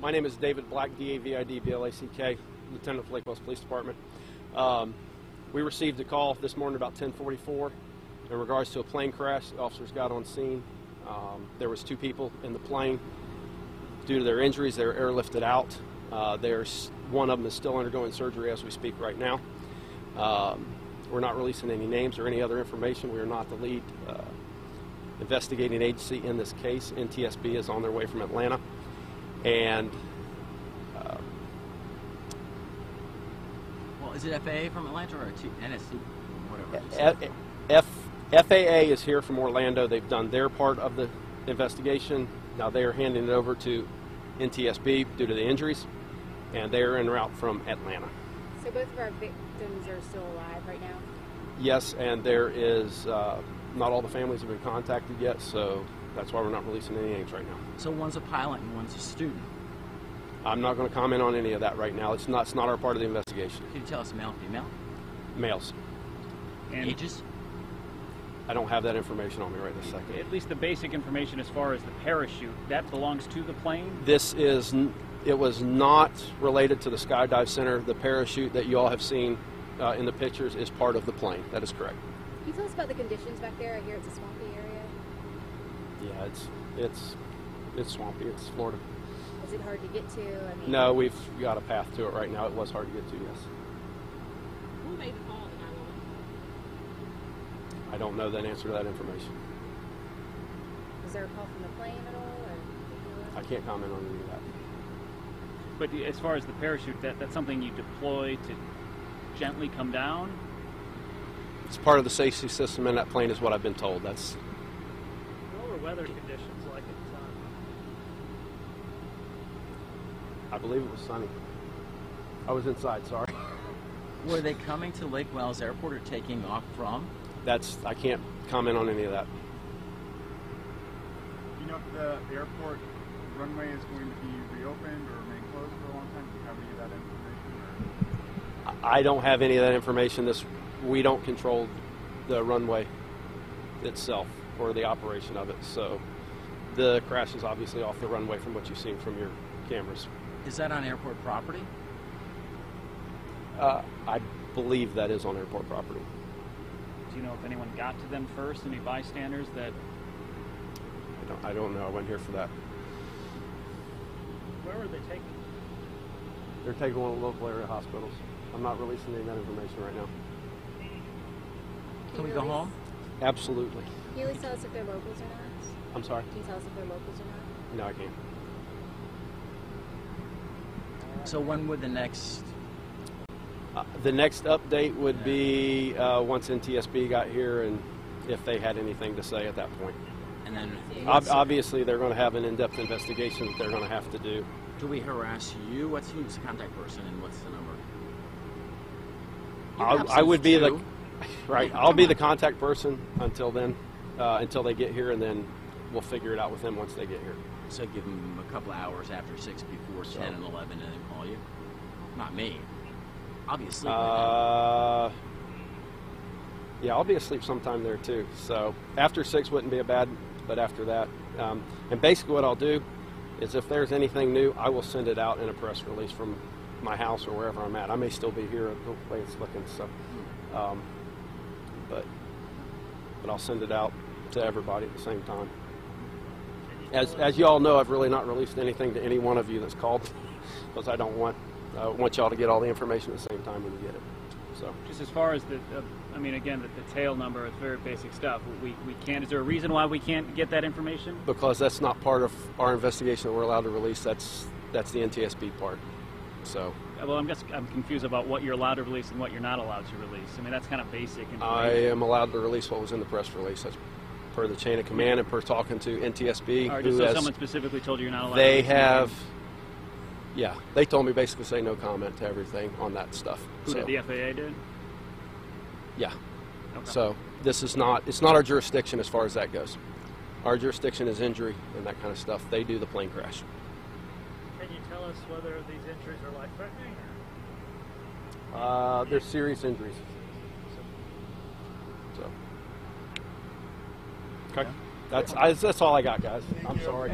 My name is David Black, D-A-V-I-D-B-L-A-C-K, Lieutenant of Lake Wales Police Department. We received a call this morning about 10:44 in regards to a plane crash. The officers got on scene. There was 2 people in the plane. Due to their injuries, they were airlifted out. One of them is still undergoing surgery as we speak right now. We're not releasing any names or any other information. We are not the lead investigating agency in this case. NTSB is on their way from Atlanta. And well, is it FAA from Atlanta or NSC? Whatever. FAA is here from Orlando. They've done their part of the investigation. Now they are handing it over to NTSB due to the injuries, and they are en route from Atlanta. So both of our victims are still alive right now? Yes, and there is not all the families have been contacted yet, so that's why we're not releasing any names right now. So one's a pilot and one's a student. I'm not going to comment on any of that right now. It's not our part of the investigation. Can you tell us male and female? Males. And ages? I don't have that information on me right this second. at least the basic information as far as the parachute, that belongs to the plane? It was not related to the skydive center. The parachute that you all have seen in the pictures is part of the plane. That is correct. Can you tell us about the conditions back there? I hear it's a swampy area. Yeah, it's swampy. It's Florida. Is it hard to get to? I mean, No, we've got a path to it right now. It was hard to get to, yes. Who made the call to 911? I don't know the answer to that information. Was there a call from the plane at all? Or I can't comment on any of that. But as far as the parachute, that's something you deploy to gently come down? It's part of the safety system in that plane is what I've been told. That's. What were weather conditions like at the time? I believe it was sunny. I was inside, sorry. Were they coming to Lake Wales Airport or taking off from? I can't comment on any of that. Do you know if the airport runway is going to be reopened or remain closed for a long time? Do you have any of that information? I don't have any of that information. We don't control the runway itself or the operation of it. So the crash is obviously off the runway from what you've seen from your cameras. Is that on airport property? I believe that is on airport property. Do you know if anyone got to them first? Any bystanders that... I don't know. I wasn't here for that. Where were they taking? They're taking one of the local area hospitals. I'm not releasing any of that information right now. Can we go home? Absolutely. Can you at least tell us if they're locals or not? I'm sorry? Can you tell us if they're locals or not? No, I can't. So when would the next... The next update would be once NTSB got here and if they had anything to say at that point. And then... Obviously, they're going to have an in-depth investigation that they're going to have to do. Do we harass you? Who's the contact person and what's the number? I would be the... Right, I'll be the contact person until then, until they get here, and then we'll figure it out with them once they get here. So give them a couple of hours after 6 before 10 and 11 and then call you? Not me. I'll be asleep. Yeah, I'll be asleep sometime there too. So after 6 wouldn't be bad, but after that. And basically what I'll do is if there's anything new, I will send it out in a press release from my house or wherever I'm at. I may still be here the way it's looking, so. But I'll send it out to everybody at the same time. As you all know, I've really not released anything to any one of you that's called because I don't want y'all to get all the information at the same time when you get it. So just as far as the tail number, it's very basic stuff. We can't. Is there a reason why we can't get that information? Because that's not part of our investigation that we're allowed to release. That's the NTSB part. So. Well, I'm confused about what you're allowed to release and what you're not allowed to release. I mean, that's kind of basic information. I am allowed to release what was in the press release. That's per the chain of command and per talking to NTSB. Or just so someone specifically told you you're not allowed to They release have, anything. yeah, they told me basically say no comment to everything on that stuff. Who did the FAA do? Yeah. Okay. So it's not our jurisdiction as far as that goes. Our jurisdiction is injury and that kind of stuff. They do the plane crash. Can you tell us whether these injuries are life-threatening? They're serious injuries. So. Okay. That's all I got, guys. I'm sorry.